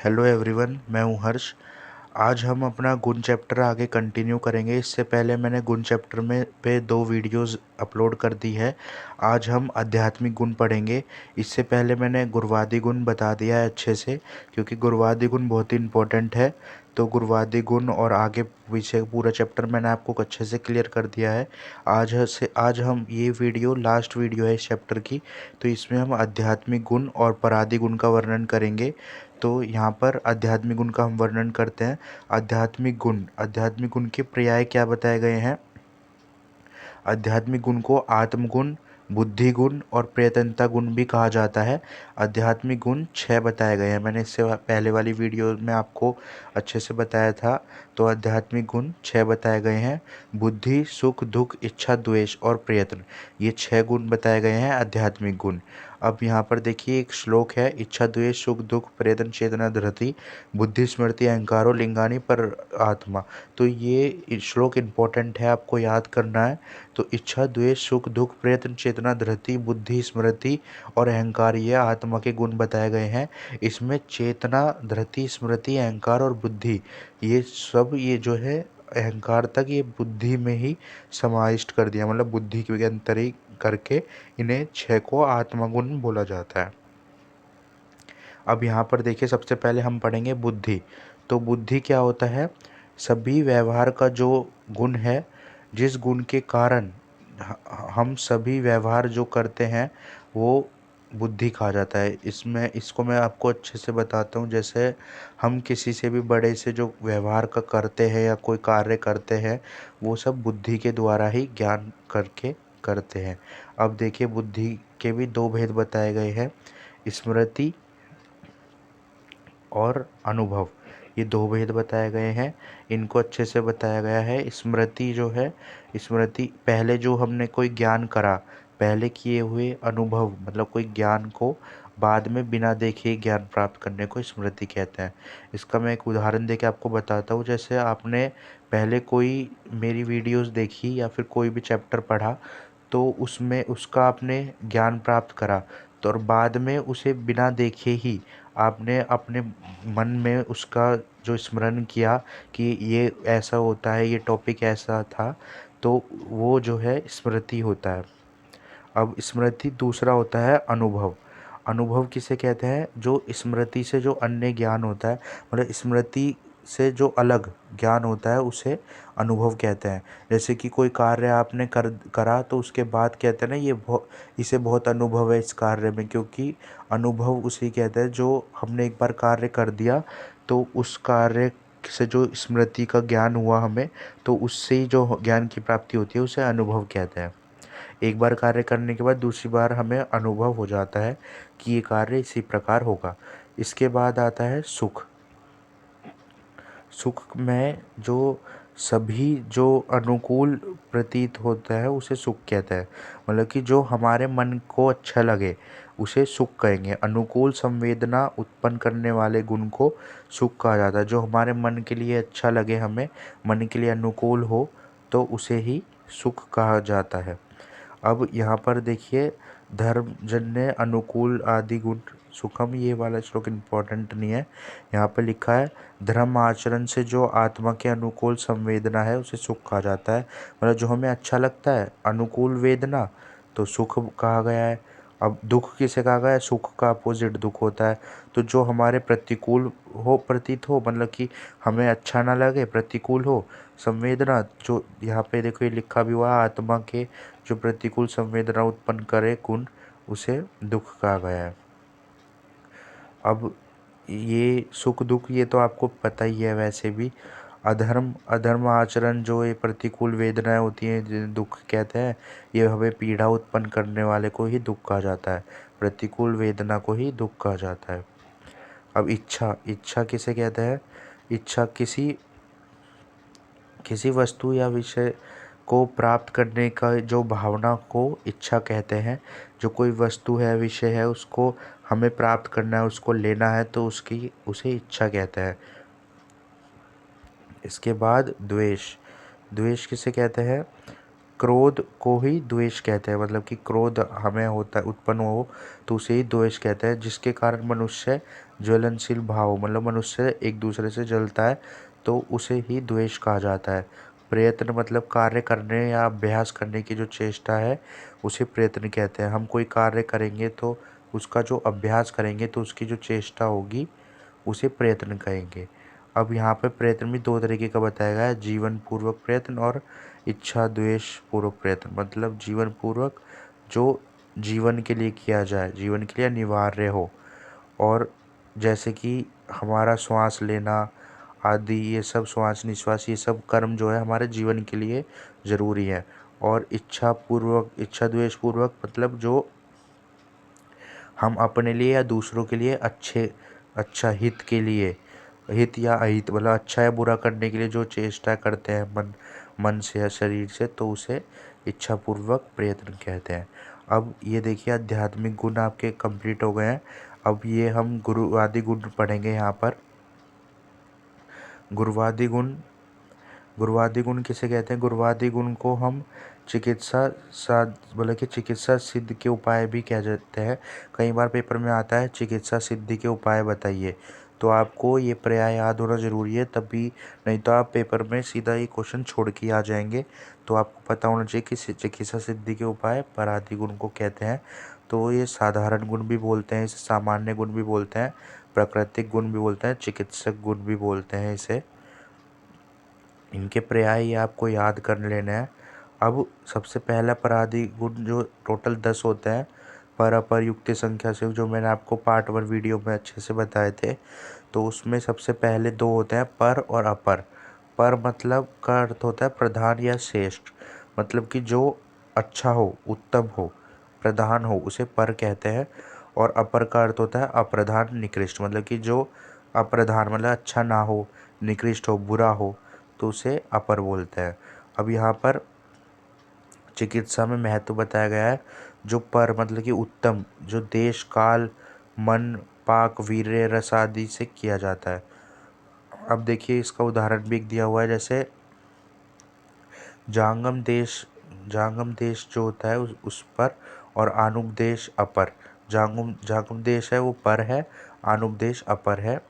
Hello everyone, मैं हूं हर्ष। आज हम अपना गुण चैप्टर आगे कंटिन्यू करेंगे। इससे पहले मैंने गुण चैप्टर में पे 2 वीडियोस अपलोड कर दी है। आज हम आध्यात्मिक गुण पढ़ेंगे। इससे पहले मैंने गुरुवादी गुण बता दिया है अच्छे से, क्योंकि गुरुवादी गुण बहुत ही इम्पोर्टेंट है। तो गुरुवादी गुण और आगे पीछे पूरा चैप्टर मैंने आपको अच्छे से क्लियर कर दिया है। आज हम ये वीडियो लास्ट वीडियो है इस चैप्टर की, तो इसमें हम आध्यात्मिक गुण और परादी गुण का वर्णन करेंगे। तो यहाँ पर आध्यात्मिक गुण का हम वर्णन करते हैं। आध्यात्मिक गुण के पर्याय क्या बताए गए हैं। आध्यात्मिक गुण को आत्मगुण, बुद्धि गुण और प्रयत्नता गुण भी कहा जाता है। आध्यात्मिक गुण 6 बताए गए हैं। मैंने इससे पहले वाली वीडियो में आपको अच्छे से बताया था। तो आध्यात्मिक गुण 6 बताए गए हैं। बुद्धि, सुख, दुख, इच्छा, द्वेष और प्रयत्न, ये 6 गुण बताए गए हैं आध्यात्मिक गुण। अब यहाँ पर देखिए एक श्लोक है। इच्छा, द्वेष, सुख, दुख, प्रयत्न, चेतना, धृति, बुद्धि, स्मृति, अहंकारो लिंगानी पर आत्मा। तो ये श्लोक इम्पोर्टेंट है, आपको याद करना है। तो इच्छा, द्वेष, सुख, दुख, प्रयत्न, चेतना, धृति, बुद्धि, स्मृति और अहंकार, ये आत्मा के गुण बताए गए हैं। इसमें चेतना, धृति, स्मृति, अहंकार और बुद्धि, ये जो है अहंकार तक, ये बुद्धि में ही समाविष्ट कर दिया, मतलब बुद्धि के अंतर ही करके इन्हें 6 को आत्मगुण बोला जाता है। अब यहाँ पर देखिए, सबसे पहले हम पढ़ेंगे बुद्धि। तो बुद्धि क्या होता है। सभी व्यवहार का जो गुण है, जिस गुण के कारण हम सभी व्यवहार जो करते हैं, वो बुद्धि कहा जाता है। इसको मैं आपको अच्छे से बताता हूँ। जैसे हम किसी से भी बड़े से जो व्यवहार का करते हैं या कोई कार्य करते हैं, वो सब बुद्धि के द्वारा ही ज्ञान करके करते हैं। अब देखिए, बुद्धि के भी 2 भेद बताए गए हैं, स्मृति और अनुभव। ये 2 भेद बताए गए हैं। इनको अच्छे से बताया गया है। स्मृति जो है, स्मृति पहले जो हमने कोई ज्ञान करा, पहले किए हुए अनुभव, मतलब कोई ज्ञान को बाद में बिना देखे ही ज्ञान प्राप्त करने को स्मृति कहते हैं। इसका मैं एक उदाहरण देके आपको बताता हूँ। जैसे आपने पहले कोई मेरी वीडियोस देखी या फिर कोई भी चैप्टर पढ़ा, तो उसमें उसका आपने ज्ञान प्राप्त करा, तो और बाद में उसे बिना देखे ही आपने अपने मन में उसका जो स्मरण किया कि ये ऐसा होता है, ये टॉपिक ऐसा था, तो वो जो है स्मृति होता है। अब स्मृति दूसरा होता है अनुभव। अनुभव किसे कहते हैं। जो स्मृति से जो अन्य ज्ञान होता है, मतलब स्मृति से जो अलग ज्ञान होता है, उसे अनुभव कहते हैं। जैसे कि कोई कार्य आपने करा, तो उसके बाद कहते हैं ना, इसे बहुत अनुभव है इस कार्य में, क्योंकि अनुभव उसे कहते हैं जो हमने एक बार कार्य कर दिया, तो उस कार्य से जो स्मृति का ज्ञान हुआ हमें, तो उससे ही जो ज्ञान की प्राप्ति होती है, उसे अनुभव कहते हैं। एक बार कार्य करने के बाद दूसरी बार हमें अनुभव हो जाता है कि ये कार्य इसी प्रकार होगा। इसके बाद आता है सुख। सुख में जो सभी जो अनुकूल प्रतीत होता है, उसे सुख कहते हैं। मतलब कि जो हमारे मन को अच्छा लगे, उसे सुख कहेंगे। अनुकूल संवेदना उत्पन्न करने वाले गुण को सुख कहा जाता है। जो हमारे मन के लिए अच्छा लगे, हमें मन के लिए अनुकूल हो, तो उसे ही सुख कहा जाता है। अब यहाँ पर देखिए, धर्मजन्य अनुकूल आदि गुण सुखम, ये वाला श्लोक इम्पोर्टेंट नहीं है। यहाँ पर लिखा है, धर्म आचरण से जो आत्मा के अनुकूल संवेदना है, उसे सुख कहा जाता है। मतलब जो हमें अच्छा लगता है, अनुकूल वेदना, तो सुख कहा गया है। अब दुख किसे कहा गया है। सुख का अपोजिट दुख होता है। तो जो हमारे प्रतिकूल हो, प्रतीत हो, मतलब कि हमें अच्छा ना लगे, प्रतिकूल हो संवेदना, जो यहाँ पे देखो ये लिखा भी हुआ है, आत्मा के जो प्रतिकूल संवेदना उत्पन्न करे गुण, उसे दुख कहा गया है। अब ये सुख दुख, ये तो आपको पता ही है वैसे भी। अधर्म अधर्म आचरण, जो ये प्रतिकूल वेदनाएं होती हैं, जिन्हें दुख कहते हैं, ये हमें पीड़ा उत्पन्न करने वाले को ही दुख कहा जाता है। प्रतिकूल वेदना को ही दुख कहा जाता है। अब इच्छा, इच्छा किसे कहते हैं। इच्छा किसी किसी वस्तु या विषय को प्राप्त करने का जो भावना को इच्छा कहते हैं। जो कोई वस्तु है, विषय है, उसको हमें प्राप्त करना है, उसको लेना है, तो उसे इच्छा कहते हैं। इसके बाद द्वेष। द्वेष किसे कहते हैं। क्रोध को ही द्वेष कहते हैं, मतलब कि क्रोध हमें होता है, उत्पन्न हो तो उसे ही द्वेष कहते हैं, जिसके कारण मनुष्य ज्वलनशील भाव, मतलब मनुष्य एक दूसरे से जलता है तो उसे ही द्वेष कहा जाता है। प्रयत्न मतलब कार्य करने या अभ्यास करने की जो चेष्टा है उसे प्रयत्न कहते हैं। हम कोई कार्य करेंगे तो उसका जो अभ्यास करेंगे तो उसकी जो चेष्टा होगी उसे प्रयत्न कहेंगे। अब यहाँ पे प्रयत्न भी दो तरीके का बताया गया है, जीवन पूर्वक प्रयत्न और इच्छा द्वेष पूर्वक प्रयत्न। मतलब जीवन पूर्वक जो जीवन के लिए किया जाए, जीवन के लिए अनिवार्य हो, और जैसे कि हमारा श्वास लेना आदि, ये सब श्वास निश्वास, ये सब कर्म जो है हमारे जीवन के लिए ज़रूरी है। और इच्छा पूर्वक, इच्छा द्वेष पूर्वक मतलब जो हम अपने लिए या दूसरों के लिए अच्छा हित के लिए, हित या अहित मतलब अच्छा या बुरा करने के लिए जो चेष्टा करते हैं मन से या शरीर से, तो उसे इच्छापूर्वक प्रयत्न कहते हैं। अब ये देखिए आध्यात्मिक गुण आपके कंप्लीट हो गए हैं। अब ये हम गुरुवादी गुण पढ़ेंगे यहाँ पर। गुरुवादी गुण, गुरुवादी गुण किसे कहते हैं? गुरुवादी गुण को हम चिकित्सा साध बोले कि चिकित्सा सिद्ध के उपाय भी कह जाते हैं। कई बार पेपर में आता है चिकित्सा सिद्धि के उपाय बताइए, तो आपको ये पर्याय याद होना ज़रूरी है तभी, नहीं तो आप पेपर में सीधा ये क्वेश्चन छोड़ के आ जाएंगे। तो आपको पता होना चाहिए कि चिकित्सा सिद्धि के उपाय परादी गुण को कहते हैं। तो ये साधारण गुण भी बोलते हैं, इसे सामान्य गुण भी बोलते हैं, प्राकृतिक गुण भी बोलते हैं, चिकित्सक गुण भी बोलते हैं इसे। इनके पर्याय ये आपको याद कर लेना है। अब सबसे पहला परादी गुण जो टोटल 10 होते हैं, पर अपर युक्ति संख्या से, जो मैंने आपको पार्ट 1 वीडियो में अच्छे से बताए थे, तो उसमें सबसे पहले 2 होते हैं, पर और अपर। पर मतलब का अर्थ होता है प्रधान या श्रेष्ठ, मतलब कि जो अच्छा हो, उत्तम हो, प्रधान हो, उसे पर कहते हैं। और अपर का अर्थ होता है अप्रधान, निकृष्ट, मतलब कि जो अप्रधान मतलब अच्छा ना हो, निकृष्ट हो, बुरा हो, तो उसे अपर बोलते हैं। अब यहाँ पर चिकित्सा में महत्व बताया गया है। जो पर मतलब कि उत्तम, जो देश काल मन पाक वीर्य रस आदि से किया जाता है। अब देखिए इसका उदाहरण भी दिया हुआ है, जैसे जांगम देश जो होता है उस पर, और आनुपदेश अपर। जांगम देश है वो पर है, आनुपदेश अपर है।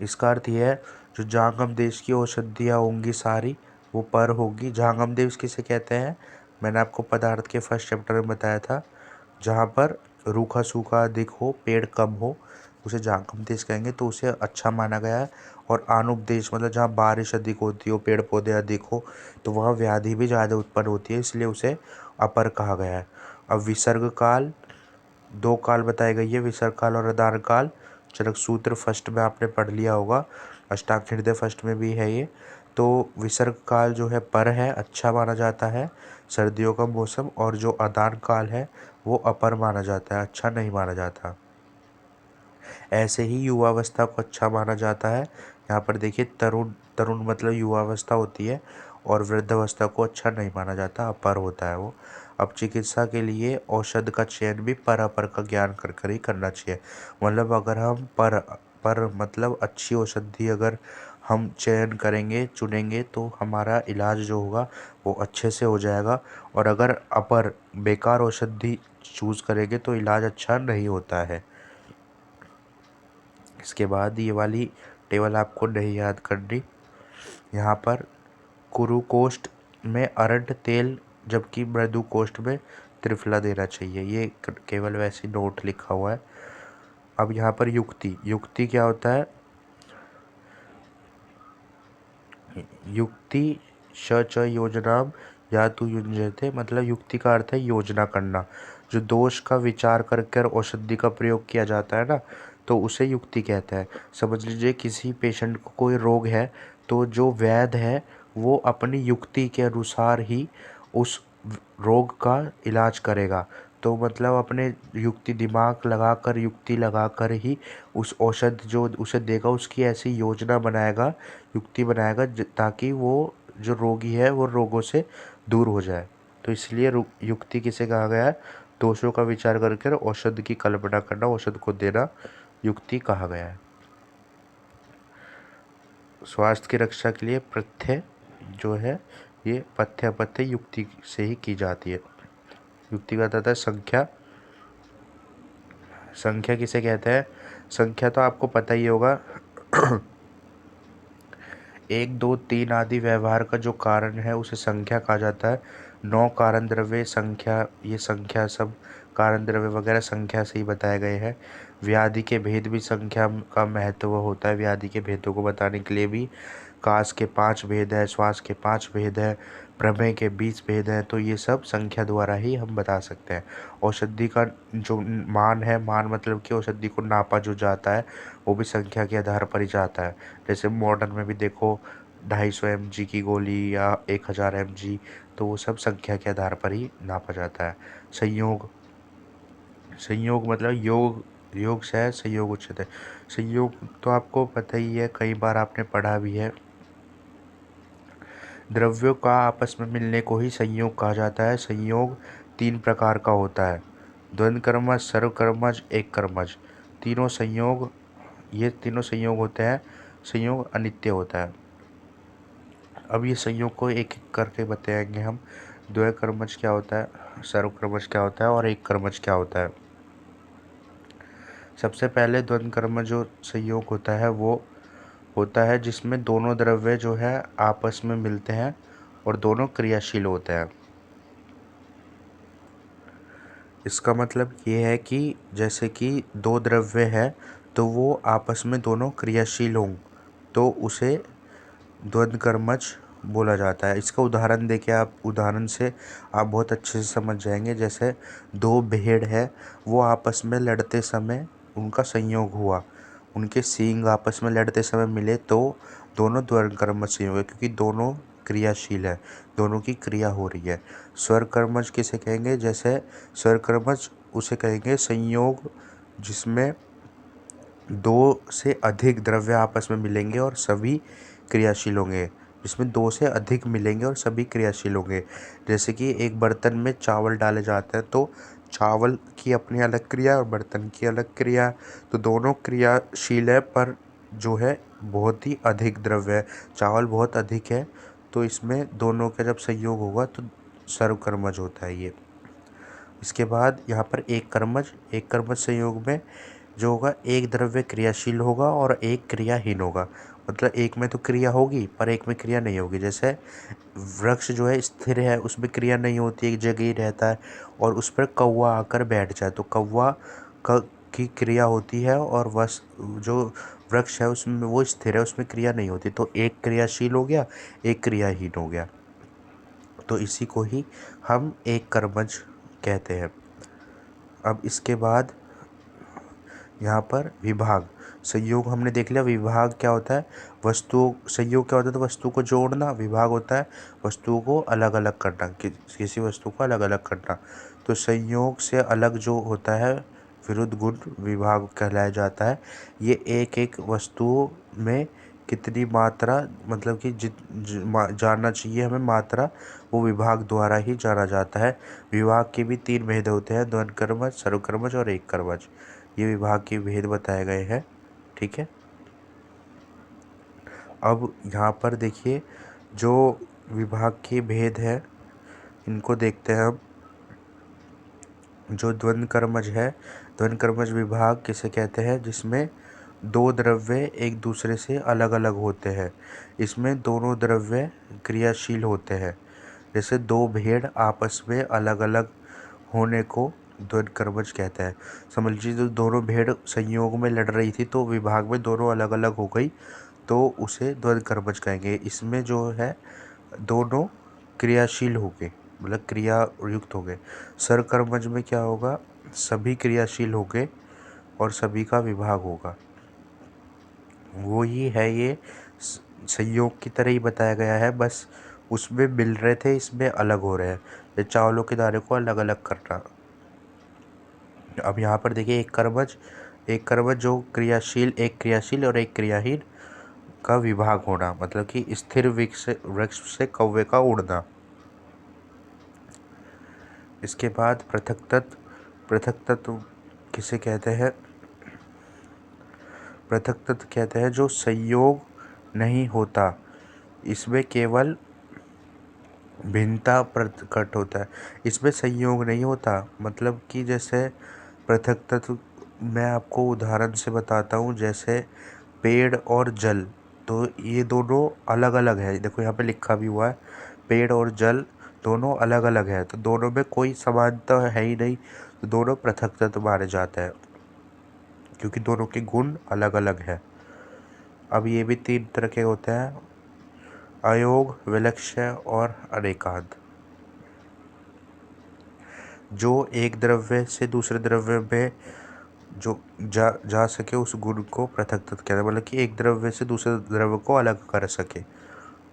इसका अर्थ यह है जो जांगम देश की औषधियाँ होंगी सारी वो पर होगी। जांगम देश किसे कहते हैं? मैंने आपको पदार्थ के फर्स्ट चैप्टर में बताया था। जहाँ पर रूखा सूखा अधिक हो, पेड़ कम हो, उसे जांगम देश कहेंगे, तो उसे अच्छा माना गया है। और आनुप देश मतलब जहाँ बारिश अधिक होती हो, पेड़ पौधे अधिक हो, तो वहाँ व्याधि भी ज़्यादा उत्पन्न होती है, इसलिए उसे अपर कहा गया है। अब विसर्ग काल, 2 काल बताई गई है, विसर्ग काल और आदान काल। चरक सूत्र फर्स्ट में आपने पढ़ लिया होगा, अष्टांग हृदय फर्स्ट में भी है ये। तो विसर्ग काल जो है पर है, अच्छा माना जाता है, सर्दियों का मौसम, और जो आदान काल है वो अपर माना जाता है, अच्छा नहीं माना जाता। ऐसे ही युवावस्था को अच्छा माना जाता है। यहाँ पर देखिए तरुण, तरुण मतलब युवावस्था होती है, और वृद्धावस्था को अच्छा नहीं माना जाता, अपर होता है वो। अब चिकित्सा के लिए औषध का चयन भी पर अपर का ज्ञान कर कर ही करना चाहिए। मतलब अगर हम पर मतलब अच्छी औषधि अगर हम चयन करेंगे, चुनेंगे, तो हमारा इलाज जो होगा वो अच्छे से हो जाएगा। और अगर अपर बेकार औषधि चूज़ करेंगे तो इलाज अच्छा नहीं होता है। इसके बाद ये वाली टेबल आपको नहीं याद करनी। यहाँ पर कुरु कोष्ठ में अरंड तेल, जबकि मृदु कोष्ठ में त्रिफला देना चाहिए, ये केवल वैसे नोट लिखा हुआ है। अब यहाँ पर युक्ति, युक्ति क्या होता है? युक्ति च योजना या तो युंजते, मतलब युक्ति का अर्थ है योजना करना। जो दोष का विचार कर कर औषधि का प्रयोग किया जाता है ना, तो उसे युक्ति कहते हैं। समझ लीजिए किसी पेशेंट को कोई रोग है, तो जो वैद्य है वो अपनी युक्ति के अनुसार ही उस रोग का इलाज करेगा। तो मतलब अपने युक्ति, दिमाग लगाकर, युक्ति लगाकर ही उस औषध जो उसे देगा उसकी ऐसी योजना बनाएगा, युक्ति बनाएगा ताकि वो जो रोगी है वो रोगों से दूर हो जाए। तो इसलिए युक्ति किसे कहा गया है? दोषों का विचार करके औषध की कल्पना करना, औषध को देना युक्ति कहा गया है। स्वास्थ्य की रक्षा के लिए प्रत्यय जो है ये पथ्य अपथ्य युक्ति से ही की जाती है। युक्ति का अर्थ है संख्या। संख्या किसे कहते हैं? संख्या तो आपको पता ही होगा। एक दो तीन आदि व्यवहार का जो कारण है उसे संख्या कहा जाता है। 9 कारण द्रव्य संख्या, ये संख्या सब कारण द्रव्य वगैरह संख्या से ही बताए गए हैं। व्याधि के भेद भी संख्या का महत्व होता है। व्याधि के भेदों को बताने के लिए भी काश के 5 भेद है, श्वास के 5 भेद है, प्रमेय के 20 भेद हैं, तो ये सब संख्या द्वारा ही हम बता सकते हैं। औषधि का जो मान है, मान मतलब कि औषधि को नापा जो जाता है वो भी संख्या के आधार पर ही जाता है। जैसे मॉडर्न में भी देखो 250 mg की गोली या 1000 mg, तो वो सब संख्या के आधार पर ही नापा जाता है। संयोग, संयोग मतलब योग, योग से है संयोग उच्चते। संयोग तो आपको पता ही है, कई बार आपने पढ़ा भी है। द्रव्यों का आपस में मिलने को ही संयोग कहा जाता है। संयोग 3 प्रकार का होता है: द्वंद्वकर्मज, सर्वकर्मज, एककर्मज। तीनों संयोग, ये तीनों संयोग होते हैं। संयोग अनित्य होता है। अब ये संयोग को एक एक करके बताएंगे हम। द्वैकर्मज क्या होता है, सर्वकर्मज क्या होता है और एककर्मज क्या होता है। सबसे पहले द्वंद्वकर्म जो संयोग होता है वो होता है जिसमें दोनों द्रव्य जो है आपस में मिलते हैं और दोनों क्रियाशील होते हैं। इसका मतलब ये है कि जैसे कि दो द्रव्य है तो वो आपस में दोनों क्रियाशील हों तो उसे द्वंद्वकर्मज बोला जाता है। इसका उदाहरण देके आप, उदाहरण से आप बहुत अच्छे से समझ जाएंगे। जैसे दो भेड़ है, वो आपस में लड़ते समय उनका संयोग हुआ, उनके सींग आपस में लड़ते समय मिले तो दोनों द्वंद्वकर्मज संयोग है, क्योंकि दोनों क्रियाशील है, दोनों की क्रिया हो रही है। स्वरकर्मज किसे कहेंगे? जैसे स्वरकर्मज उसे कहेंगे संयोग जिसमें दो से अधिक द्रव्य आपस में मिलेंगे और सभी क्रियाशील होंगे। जिसमें दो से अधिक मिलेंगे और सभी क्रियाशील होंगे। जैसे कि एक बर्तन में चावल डाले जाते हैं तो चावल की अपनी अलग क्रिया और बर्तन की अलग क्रिया, तो दोनों क्रियाशील है पर जो है बहुत ही अधिक द्रव्य है, चावल बहुत अधिक है, तो इसमें दोनों का जब संयोग होगा तो सर्वकर्मज होता है ये। इसके बाद यहाँ पर एक कर्मज, एक कर्मज संयोग में जो होगा एक द्रव्य क्रियाशील होगा और एक क्रियाहीन होगा। मतलब एक में तो क्रिया होगी पर एक में क्रिया नहीं होगी। जैसे वृक्ष जो है स्थिर है, उसमें क्रिया नहीं होती, एक जगह ही रहता है, और उस पर कौवा आकर बैठ जाए तो कौवा की क्रिया होती है, और जो वृक्ष है उसमें वो स्थिर है, उसमें क्रिया नहीं होती, तो एक क्रियाशील हो गया, एक क्रियाहीन हो गया। तो इसी को ही हम एक कर्मज कहते हैं। अब इसके बाद यहाँ पर विभाग, संयोग हमने देख लिया। विभाग क्या होता है? वस्तु, संयोग क्या होता है? तो वस्तु को जोड़ना। विभाग होता है वस्तुओं को अलग अलग करना, किसी वस्तु को अलग अलग करना। तो संयोग से अलग जो होता है विरुद्ध गुण विभाग कहलाया जाता है। ये एक एक वस्तुओं में कितनी मात्रा, मतलब कि जानना चाहिए हमें मात्रा, वो विभाग द्वारा ही जाना जाता है। विभाग के भी 3 भेद होते हैं: द्वंद्वकर्मज, सर्वकर्मज और एककर्मज। ये विभाग के भेद बताए गए हैं। ठीक है। अब यहाँ पर देखिए जो विभाग के भेद है इनको देखते हैं हम। जो द्वंद्वकर्मज है, द्वंद्वकर्मज विभाग किसे कहते हैं? जिसमें दो द्रव्य एक दूसरे से अलग अलग होते हैं। इसमें दोनों द्रव्य क्रियाशील होते हैं। जैसे दो भेड़ आपस में अलग अलग होने को द्वंद्वकर्मज कहते हैं। समझ लीजिए जो दोनों भेड़ संयोग में लड़ रही थी तो विभाग में दोनों अलग अलग हो गई तो उसे द्वंद्वकर्मज कहेंगे। इसमें जो है दोनों क्रियाशील हो गए, मतलब क्रिया युक्त हो गए। सरकर्मज में क्या होगा? सभी क्रियाशील हो गए और सभी का विभाग होगा। वो ही है, ये संयोग की तरह ही बताया गया है, बस उसमें मिल रहे थे, इसमें अलग हो रहे हैं। ये चावलों के दाने को अलग अलग करना। अब यहाँ पर देखिए एक कर्मज, एक कर्मज जो क्रियाशील, एक क्रियाशील और एक क्रियाहीन का विभाग होना, मतलब कि स्थिर वृक्ष से कौवे का उड़ना। इसके बाद पृथक तत्व, पृथक तत्व किसे कहते हैं? पृथक तत्व कहते हैं जो संयोग नहीं होता, इसमें केवल भिन्नता प्रकट होता है। इसमें संयोग नहीं होता, मतलब कि जैसे पृथक तत्व मैं आपको उदाहरण से बताता हूँ। जैसे पेड़ और जल, तो ये दोनों अलग अलग है। देखो यहाँ पे लिखा भी हुआ है, पेड़ और जल दोनों अलग अलग है, तो दोनों में कोई समानता है ही नहीं, तो दोनों पृथक तत्व माने जाते हैं क्योंकि दोनों के गुण अलग अलग है। अब ये भी तीन तरह के होते हैं, अयोग, विलक्षण और अनेकांत। जो एक द्रव्य से दूसरे द्रव्य में जो जा सके उस गुण को पृथक तत्व कहते हैं, मतलब कि एक द्रव्य से दूसरे द्रव्य को अलग कर सके,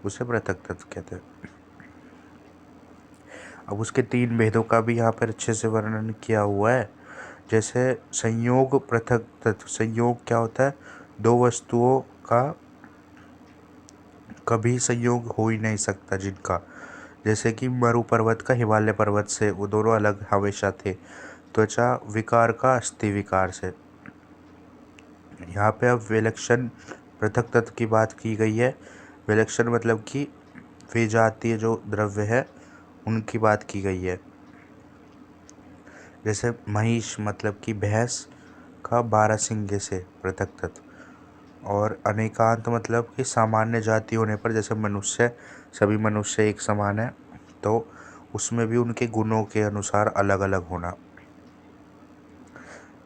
उसे पृथक तत्व कहते हैं। अब उसके तीन भेदों का भी यहाँ पर अच्छे से वर्णन किया हुआ है। जैसे संयोग पृथक तत्व, संयोग क्या होता है, दो वस्तुओं का कभी संयोग हो ही नहीं सकता जिनका, जैसे कि मरु पर्वत का हिमालय पर्वत से, वो दोनों अलग हमेशा थे। त्वचा विकार का अस्थि विकार से। यहाँ पे अब विलक्षण पृथक तत्व की बात की गई है। विलक्षण मतलब कि विजातीय जो द्रव्य है उनकी बात की गई है। जैसे महिष मतलब कि भैंस का 12 सिंगे से पृथक तत्व, और अनेकांत मतलब कि सामान्य जाति होने पर, जैसे मनुष्य, सभी मनुष्य एक समान है, तो उसमें भी उनके गुणों के अनुसार अलग अलग होना।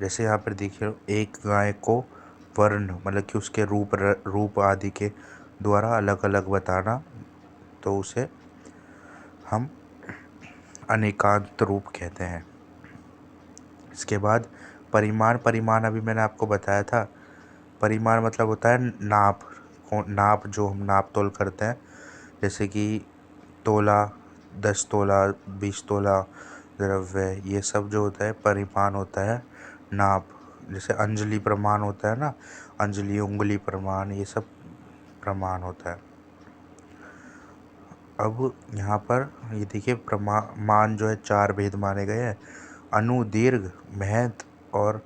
जैसे यहाँ पर देखिए, एक गाय को वर्ण मतलब कि उसके रूप आदि के द्वारा अलग अलग बताना, तो उसे हम अनेकांत रूप कहते हैं। इसके बाद परिमाण, परिमाण अभी मैंने आपको बताया था। परिमाण मतलब होता है नाप, नाप जो हम नाप तोल करते हैं, जैसे कि तोला, 10 तोला, 20 तोला द्रव्य, ये सब जो होता है परिमाण होता है, नाप। जैसे अंजलि प्रमाण होता है ना, अंजलि, उंगली प्रमाण, ये सब प्रमाण होता है। अब यहाँ पर ये देखिए, प्रमाण जो है 4 भेद माने गए हैं, अनु, दीर्घ, महत और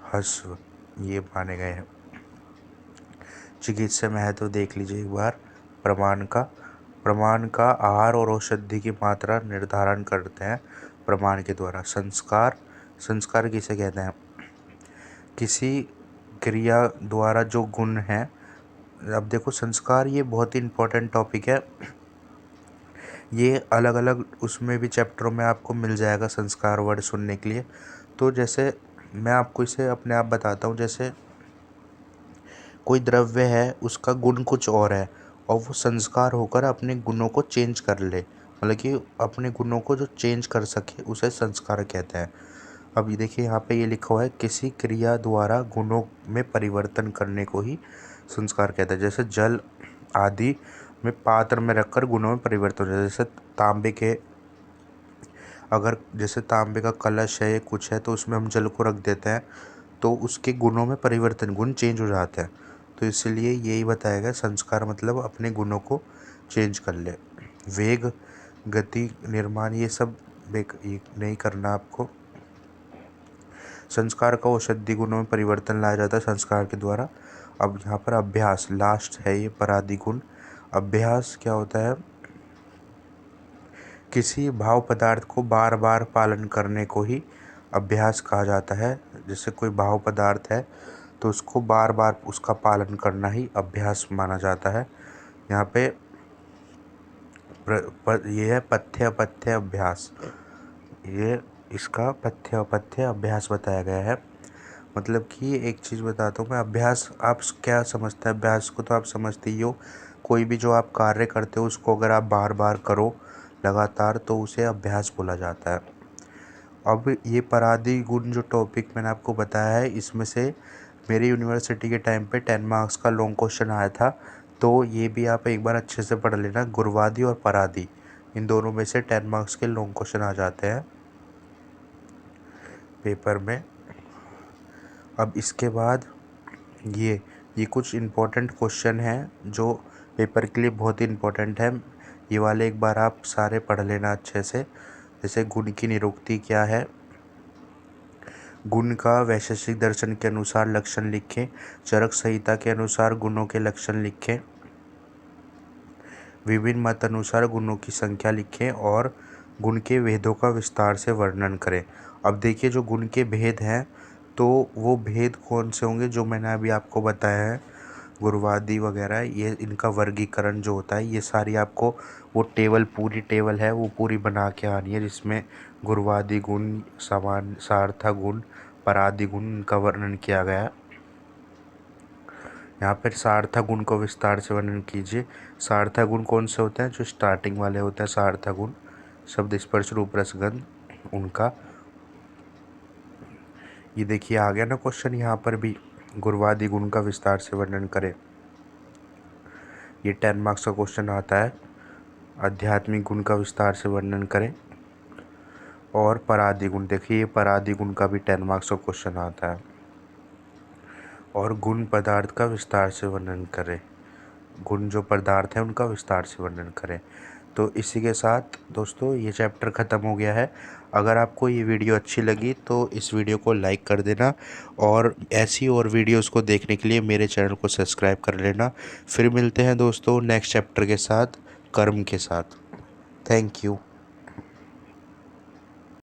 ह्रस्व, ये माने गए हैं। चिकित्सा महत्व देख लीजिए एक बार प्रमाण का। प्रमाण का आहार और औषधि की मात्रा निर्धारण करते हैं प्रमाण के द्वारा। संस्कार, संस्कार किसे कहते हैं, किसी क्रिया द्वारा जो गुण है। अब देखो संस्कार, ये बहुत ही इम्पोर्टेंट टॉपिक है, ये अलग अलग उसमें भी चैप्टरों में आपको मिल जाएगा संस्कार वर्ड सुनने के लिए। तो जैसे मैं आपको इसे अपने आप बताता हूँ। जैसे कोई द्रव्य है, उसका गुण कुछ और है, और वो संस्कार होकर अपने गुणों को चेंज कर ले, मतलब कि अपने गुणों को जो चेंज कर सके, उसे संस्कार कहते हैं। अब ये देखिए, यहाँ पे ये लिखा हुआ है, किसी क्रिया द्वारा गुणों में परिवर्तन करने को ही संस्कार कहते हैं। जैसे जल आदि में पात्र में रखकर गुणों में परिवर्तन हो जाता है। जैसे तांबे के, अगर जैसे तांबे का कलश है, कुछ है, तो उसमें हम जल को रख देते हैं, तो उसके गुणों में परिवर्तन, गुण चेंज हो जाते हैं। तो इसलिए यही बताया गया, संस्कार मतलब अपने गुणों को चेंज कर ले। वेग, गति, निर्माण, ये सब ये नहीं करना आपको। संस्कार का औषधि गुणों में परिवर्तन लाया जाता है संस्कार के द्वारा। अब यहाँ पर अभ्यास लास्ट है, ये परादि गुण। अभ्यास क्या होता है, किसी भाव पदार्थ को बार बार पालन करने को ही अभ्यास कहा जाता है। जैसे कोई भाव पदार्थ है, तो उसको बार बार उसका पालन करना ही अभ्यास माना जाता है। यहाँ पे ये है पथ्य अपथ्य अभ्यास, ये इसका पथ्य अपथ्य अभ्यास बताया गया है। मतलब कि एक चीज़ बताता हूँ मैं, अभ्यास आप क्या समझते हैं, अभ्यास को तो आप समझते ही हो, कोई भी जो आप कार्य करते हो उसको अगर आप बार बार करो लगातार, तो उसे अभ्यास बोला जाता है। अब ये परादी गुण जो टॉपिक मैंने आपको बताया है, इसमें से मेरी यूनिवर्सिटी के टाइम पे 10 मार्क्स का लॉन्ग क्वेश्चन आया था, तो ये भी आप एक बार अच्छे से पढ़ लेना। गुरवादी और परादी, इन दोनों में से 10 मार्क्स के लॉन्ग क्वेश्चन आ जाते हैं पेपर में। अब इसके बाद ये कुछ इम्पोर्टेंट क्वेश्चन हैं जो पेपर के लिए बहुत ही इम्पोर्टेंट है। ये वाले एक बार आप सारे पढ़ लेना अच्छे से। जैसे गुण की निरुक्ति क्या है, गुण का वैशेषिक दर्शन के अनुसार लक्षण लिखें, चरक संहिता के अनुसार गुणों के लक्षण लिखें, विभिन्न मत अनुसार गुणों की संख्या लिखें और गुण के भेदों का विस्तार से वर्णन करें। अब देखिए जो गुण के भेद हैं तो वो भेद कौन से होंगे जो मैंने अभी आपको बताया है, गुरुवादी वगैरह, ये इनका वर्गीकरण जो होता है ये सारी आपको वो टेबल, पूरी टेबल है वो पूरी बना के आनी है, जिसमें गुरुवादी गुण, समान सार्थक गुण, परादी गुण, इनका वर्णन किया गया है। यहाँ पर सार्थक गुण को विस्तार से वर्णन कीजिए। सार्थक गुण कौन से होते हैं? जो स्टार्टिंग वाले होते हैं सार्थक गुण, शब्द, स्पर्श, रूप, रस, गंध, उनका। ये देखिए आ गया ना क्वेश्चन, यहाँ पर भी गुरुवादी गुण का विस्तार से वर्णन करें। ये 10 मार्क्स का क्वेश्चन आता है। आध्यात्मिक गुण का विस्तार से वर्णन करें। और परादी गुण, देखिए ये परादी गुण का भी 10 मार्क्स का क्वेश्चन आता है। और गुण पदार्थ का विस्तार से वर्णन करें। गुण जो पदार्थ हैं उनका विस्तार से वर्णन करें। तो इसी के साथ दोस्तों ये चैप्टर ख़त्म हो गया है। अगर आपको ये वीडियो अच्छी लगी तो इस वीडियो को लाइक कर देना और ऐसी और वीडियोस को देखने के लिए मेरे चैनल को सब्सक्राइब कर लेना। फिर मिलते हैं दोस्तों नेक्स्ट चैप्टर के साथ, कर्म के साथ। Thank you.